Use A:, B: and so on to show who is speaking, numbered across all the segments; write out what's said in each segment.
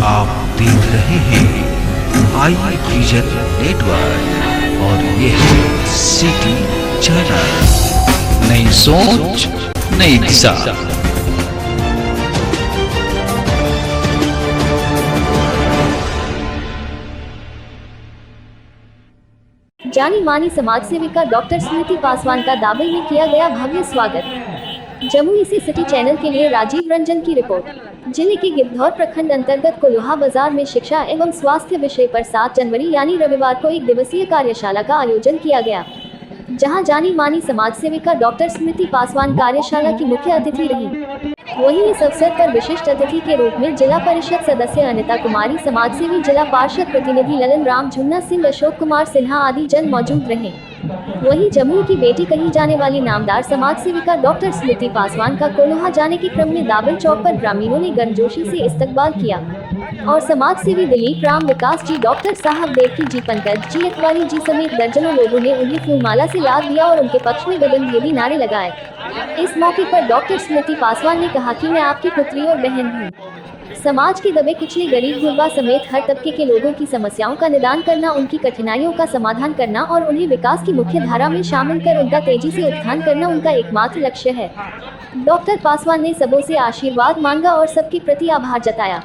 A: आप देख रहे हैं आई विजन नेटवर्क और ये है सिटी चैनल। नई सोच नई दिशा।
B: जानी मानी समाज सेविका डॉक्टर स्मृति पासवान का दाबल में किया गया भव्य स्वागत। जमुई से सिटी चैनल के लिए राजीव रंजन की रिपोर्ट। जिले के गिद्धौर प्रखंड अंतर्गत कोल्हा बाजार में शिक्षा एवं स्वास्थ्य विषय पर 7 जनवरी यानी रविवार को एक दिवसीय कार्यशाला का आयोजन किया गया, जहां जानी मानी समाज सेविका डॉक्टर स्मृति पासवान कार्यशाला की मुख्य अतिथि रही। वहीं इस अवसर पर विशिष्ट अतिथि के रूप में जिला परिषद सदस्य अनिता कुमारी, समाजसेवी जिला पार्षद प्रतिनिधि ललन राम, झुन्ना सिंह, अशोक कुमार सिन्हा आदि जन मौजूद रहे। वहीं जमुई की बेटी कही जाने वाली नामदार समाज सेविका डॉक्टर स्मृति पासवान का कोल्हा जाने के क्रम में दाबल चौक पर ग्रामीणों ने गर्मजोशी से इस्तकबाल किया और समाज सेवी दिलीप राम, विकास जी, डॉक्टर साहब देवकी जी, पंकज जी, अतवारी जी समेत दर्जनों लोगों ने उन्हें फूलमाला से लाद दिया और उनके पक्ष में गगनभेदी नारे लगाए। इस मौके पर डॉक्टर स्मृति पासवान ने कहा कि मैं आपकी पुत्री और बहन हूँ। समाज के दबे कुचले गरीब गुरबा समेत हर तबके के लोगों की समस्याओं का निदान करना, उनकी कठिनाइयों का समाधान करना और उन्हें विकास की मुख्य धारा में शामिल कर उनका तेजी से उत्थान करना उनका एकमात्र लक्ष्य है। डॉक्टर पासवान ने सबों से आशीर्वाद मांगा और सबके प्रति आभार जताया।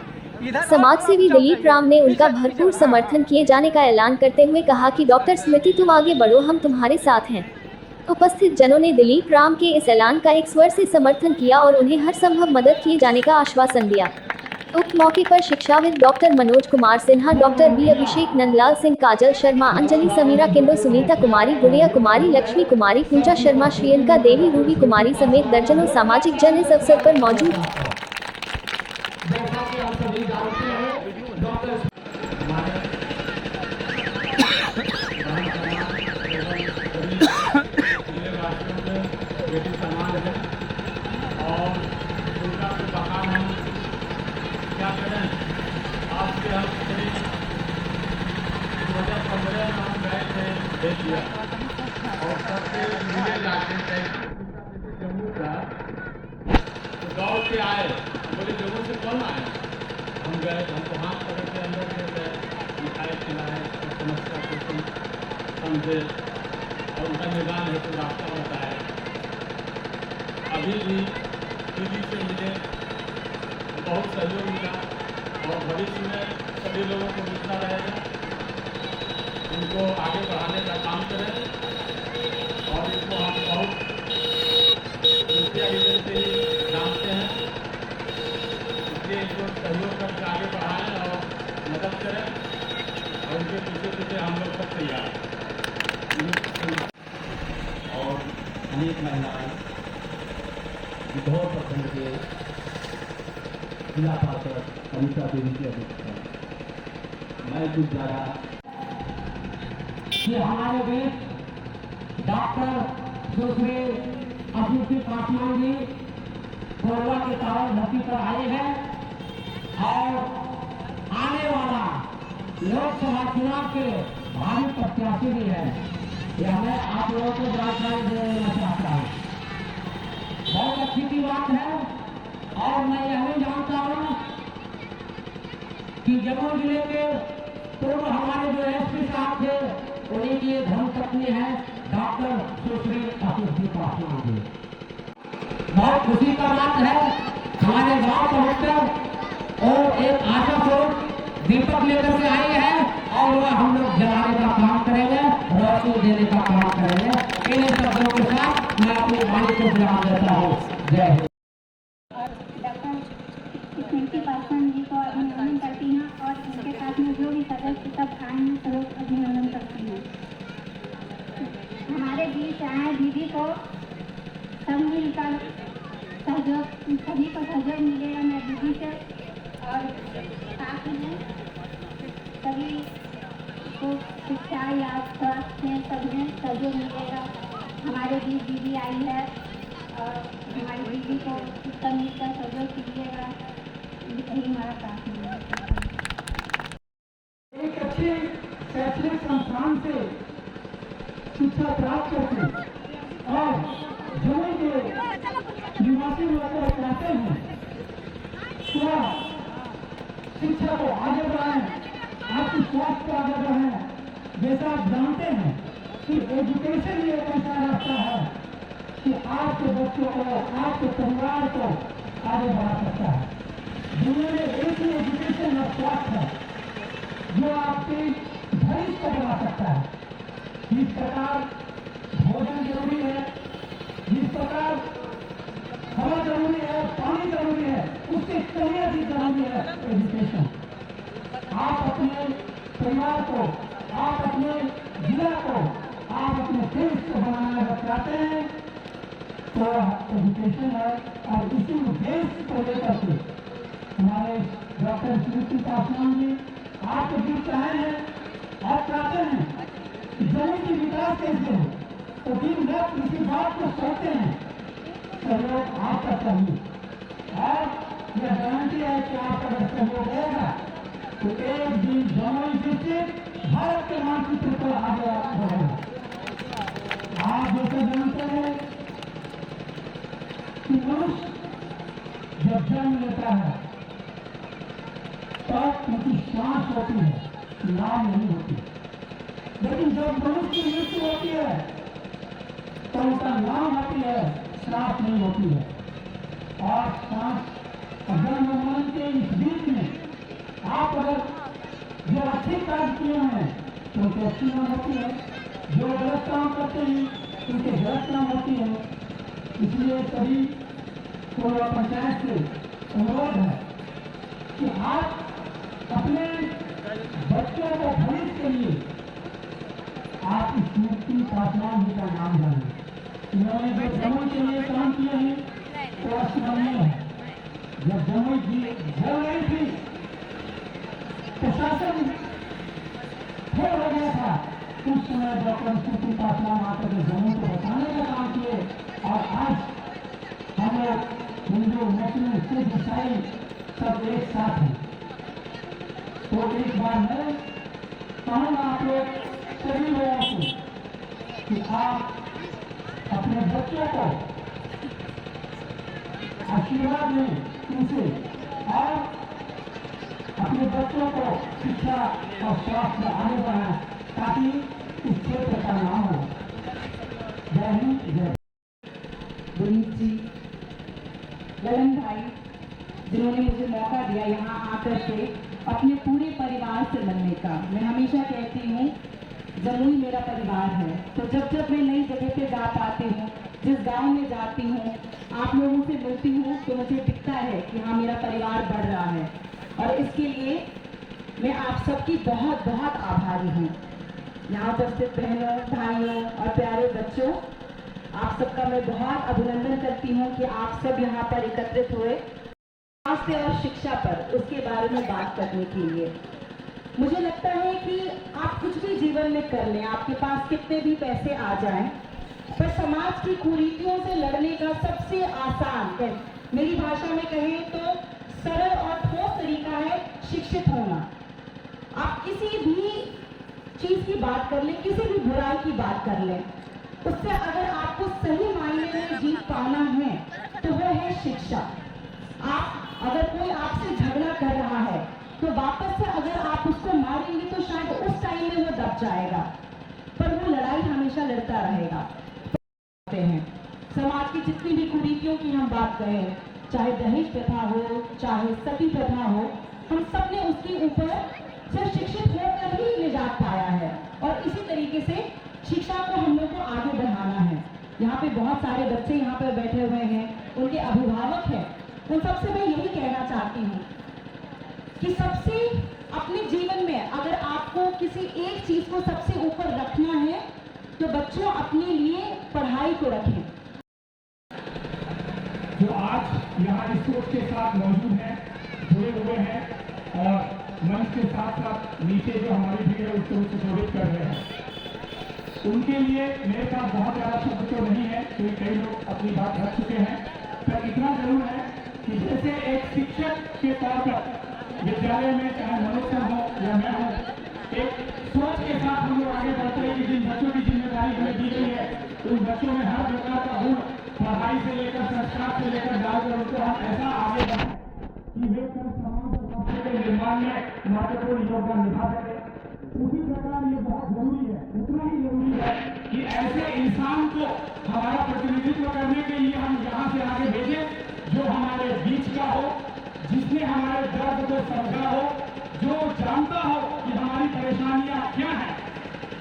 B: समाजसेवी दिलीप राम ने उनका भरपूर समर्थन किए जाने का ऐलान करते हुए कहा कि डॉक्टर स्मृति तुम आगे बढ़ो, हम तुम्हारे साथ हैं। उपस्थित जनों ने दिलीप राम के इस ऐलान का एक स्वर से समर्थन किया और उन्हें हर संभव मदद किए जाने का आश्वासन दिया। उक्त मौके पर शिक्षाविद doctor Manoj Kumar Sinha, doctor B Abhishek, Nandlal Singh, Kajal Sharma, Anjali, Samira Kindo, Sunita Kumari, Gudiya Kumari, Lakshmi Kumari, Pooja Sharma, Shriyanka Devi, Ruby Kumari समेत दर्जनों सामाजिक जन इस अवसर पर मौजूद।
C: क्या करें, आपके हम 2015 में हम गए थे देख लिया और सबसे मिले जाते जम्मू का तो दौड़ के आए, बोले जम्मू से कौन आए? हम गए, हमको हाथ पकड़ के अंदर ले गए, मिठाई खिलाए और समस्या को समझे और उनका निदान है तो रास्ता बताए। अभी भी टीवी से मिले, बहुत सहयोग मिला और भविष्य में सभी लोगों को मिलता रहेगा। इनको आगे बढ़ाने का काम करें और इसको हम बहुत मुखिया लीडर से ही जानते हैं, इसलिए इनको सहयोग करके आगे बढ़ाएं और मदद करें और उनके पीछे पीछे हम लोग सब तैयार हैं।
D: और अनेक महिलाएं गिद्धौर प्रखंड के जिला पार्षद अनिता देवी की अध्यक्षता मैं कुछ ज़्यादा
E: कि हमारे बीच डॉक्टर सुश्री स्मृति पासवान जी कोरबा के कारण धरती पर आए हैं और आने वाला लोकसभा चुनाव के भारी प्रत्याशी भी है। यह मैं आप लोगों को जानकारी देना चाहता हूँ। बहुत अच्छी की बात है और मैं यह भी जानता हूँ कि जमुई जिले के पूर्व हमारे जो एसपी साहब थे उन्हीं की धर्मपत्नी है डॉक्टर सुश्री स्मृति पासवान जी। बहुत खुशी का बात है, हमारे गांव पहुंचकर और एक आशा स्वरूप दीपक लेकर के आई है और वह हम लोग जलाने का काम करेंगे, रोशनी देने का काम करेंगे। इन शब्दों के साथ मैं अपनी वाणी को विराम देता हूँ। जय हिंद।
F: स्मृति पासवान जी को अभिनंदन करती हैं और उनके साथ में जो भी सदस्य सब आए हैं सब अभिनंदन करती हैं। हमारे बीच आए दीदी को सब मिलकर सहयोग, सभी को सहयोग मिलेगा मैं दीदी से और साथ में सभी को शिक्षा या स्वास्थ्य में सब में सहयोग मिलेगा। हमारे बीच दीदी आई है और हमारी दीदी को सब मिलकर सहयोग कीजिएगा, यही हमारा प्रार्थना है।
E: एक अच्छे शैक्षणिक संस्थान से शिक्षा प्राप्त करके और जमुई के निवासी होकर चाहते हैं शिक्षा को आगे बढ़ाएं, आपकी स्वास्थ्य को आगे बढ़ाएं। जैसा आप जानते हैं कि एजुकेशन ही एक ऐसा रास्ता है कि आपके बच्चों को, आपके परिवार को आगे बढ़ा सकता है। दुनिया में एक ही एजुकेशन और स्वास्थ्य है जो आपके भविष्य को बना सकता है। जिस प्रकार भोजन जरूरी है, जिस प्रकार हवा जरूरी है, पानी जरूरी है, उससे कहीं अधिक जरूरी है एजुकेशन। आप अपने परिवार को, आप अपने जिला को, आप अपने देश को बनाना अगर चाहते हैं तो एजुकेशन है। और इसी उद्देश्य को लेकर के हमारे डॉक्टर स्मृति पासवान जी आपके बीच आए हैं और चाहते हैं कि जमीन की विकास कैसे हो, तो दिन रात इसी बात को सोचते हैं। सहयोग आपका चाहिए और यह गारंटी है कि आपका अगर सहयोग रहेगा तो एक दिन जमुई डिस्ट्रिक्ट भारत के मानचित्र पर आगे बढ़ेगा। आप जैसे जानते हैं कि मनुष्य जब जन्म लेता है तब उनकी सांस होती है, नाम नहीं होती। लेकिन जब मनुष्य की मृत्यु होती है तो उसका नाम होती है, सांस नहीं होती है। और सांस जन्म मरण के इस बीच में आप अगर जो अच्छे कार्य किए हैं तो उनकी अच्छी नाम होती है, जो गलत काम करते हैं उनके गलत नाम होती है। इसलिए सभी को पंचायत से अनुरोध है कि आप अपने बच्चों को भविष्य के लिए आप इस स्मृति पासवान जी का नाम जानें। इन्होंने जो जमुई के लिए काम किए हैं तो अस्मरणीय है। जब जमुई जी जल रही थी प्रशासन फेल हो गया था, उस समय डॉक्टर स्मृति पासवान आकर के जमुई को बचाने का काम किए। और आज हम लोग हिंदू, मुस्लिम, सिख, ईसाई सब एक साथ हैं। तो एक बार मैं कहूँगा आप लोग सभी लोगों से कि आप अपने बच्चों को आशीर्वाद दें उनसे और अपने बच्चों को शिक्षा और स्वास्थ्य में आगे बढ़ाएं ताकि इस क्षेत्र का नाम हो। जय हिंद, जय।
G: विनीत जी, ललन भाई, जिन्होंने मुझे मौका दिया यहाँ आकर के अपने पूरे परिवार से मिलने का। मैं हमेशा कहती हूँ जमुई मेरा परिवार है। तो जब जब मैं नई जगह पे जा पाती हूँ, जिस गांव में जाती हूँ, आप लोगों से मिलती हूँ तो मुझे दिखता है कि हाँ मेरा परिवार बढ़ रहा है। और इसके लिए मैं आप सबकी बहुत बहुत आभारी हूँ। यहाँ उपस्थित बहनों, भाइयों और प्यारे बच्चों, आप सबका मैं बहुत अभिनंदन करती हूँ कि आप सब यहाँ पर एकत्रित हुए स्वास्थ्य और शिक्षा पर उसके बारे में बात करने के लिए। मुझे लगता है कि आप कुछ भी जीवन में कर लें, आपके पास कितने भी पैसे आ जाएं, पर समाज की कुरीतियों से लड़ने का सबसे आसान है, मेरी भाषा में कहें तो सरल और ठोस तरीका है शिक्षित होना। आप किसी भी चीज की बात कर लें, किसी भी बुराई की बात कर लें, उससे अगर आपको सही मायने में जीत पाना है तो वो है शिक्षा। आप अगर कोई आपसे झगड़ा कर रहा है तो वापस से अगर आप उसको मारेंगे तो शायद उस टाइम में वो दब जाएगा, पर वो लड़ाई हमेशा लड़ता रहेगा। हैं समाज की जितनी भी कुरीतियों की हम बात करें, चाहे दहेज प्रथा हो, चाहे सती प्रथा हो, हम सब ने उसके ऊपर सिर्फ शिक्षित होकर ही निजात पाया है। और इसी तरीके से शिक्षा को हम लोग को आगे बढ़ाना है। यहाँ पे बहुत सारे बच्चे यहाँ पर बैठे हुए हैं, उनके अभिभावक हैं, उन सबसे मैं यही कहना चाहती हूँ कि सबसे अपने जीवन में अगर आपको किसी एक चीज को सबसे ऊपर रखना है तो बच्चों अपने लिए पढ़ाई को रखें।
C: जो आज यहाँ इस सोच के साथ मौजूद हैं, जुड़े हुए हैं और मंच के साथ साथ नीचे जो हमारी भीड़ है उसको सुशोभित कर रहे हैं, उनके लिए मेरे पास बहुत ज़्यादा शब्द तो नहीं है क्योंकि कई लोग अपनी बात रख चुके हैं, पर इतना जरूर है कि जैसे एक शिक्षक के तौर पर विद्यालय में चाहे मनुष्य हो या मैं हूँ, एक सोच के साथ हम लोग आगे बढ़ते हैं कि जिन बच्चों की जिम्मेदारी हमें दी गई है उन बच्चों में हर प्रकार का गुण, पढ़ाई से लेकर संस्कार से लेकर डालकर उनको हम ऐसा आगे बढ़ाएं कि वे कल समाज और के निर्माण में महत्वपूर्ण योगदान निभा सके। उसी प्रकार ये बहुत जरूरी है, उतना ही जरूरी है कि ऐसे इंसान को हमारा प्रतिनिधित्व करने के लिए हम यहाँ से आगे भेजें जो हमारे बीच का हो, जिसने हमारे दर्द को समझा हो, जो जानता हो कि हमारी परेशानियां क्या हैं।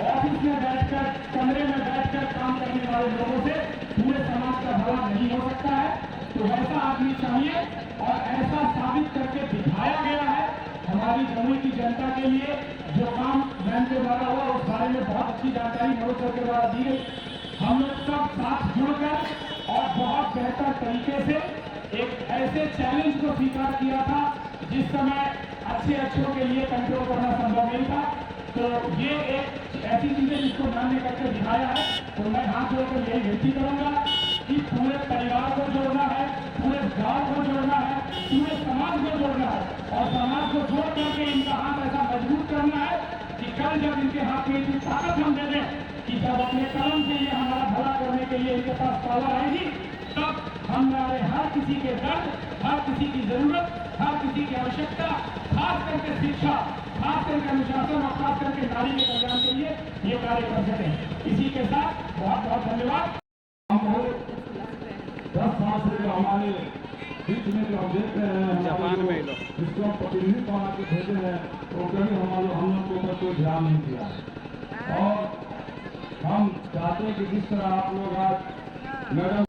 C: ऑफिस में बैठकर, कमरे में बैठकर काम करने वाले लोगों से पूरे समाज का भला नहीं हो सकता है। तो वैसा आदमी चाहिए और ऐसा साबित करके दिखाया गया है। हमारी जमुई की जनता के लिए जो काम मैम के द्वारा हुआ उस बारे में बहुत अच्छी जानकारी मनोज सर के द्वारा दी गई। हम लोग सब साथ जुड़कर और बहुत बेहतर तरीके से एक ऐसे चैलेंज को स्वीकार किया था जिस समय अच्छों के लिए कंट्रोल करना संभव नहीं था। तो ये एक ऐसी चीज है जिसको मैम ने करके दिखाया है। तो मैं हाथ जोड़कर यही विनती करूंगा कि पूरे परिवार को जोड़ना है, पूरे गांव को जोड़ना है, पूरे समाज को जोड़ना है और समाज को जोड़ करके इनका हाथ ऐसा मजबूत करना है कि कल जब इनके हाथ में इतनी ताकत हम दे दें कि जब अपने कलम से ये हमारा भला करने के लिए इनके पास पावर आएगी, तब हमारे हर किसी के दर्द, हर किसी की जरूरत, हर किसी की आवश्यकता, खास करके शिक्षा, खास करके अनुशासन और खास करके नारी के कल्याण के लिए ये कार्य कर सकें। इसी के साथ बहुत बहुत धन्यवाद।
D: 10 साल से जो हमारे बीच में जो हम देख रहे हैं, जापान में जिसको हम प्रतिनिधि बना के भेजे हैं, वो कभी हम लोग के ऊपर कोई ध्यान नहीं दिया। और हम चाहते हैं कि जिस तरह आप लोग आज मैडम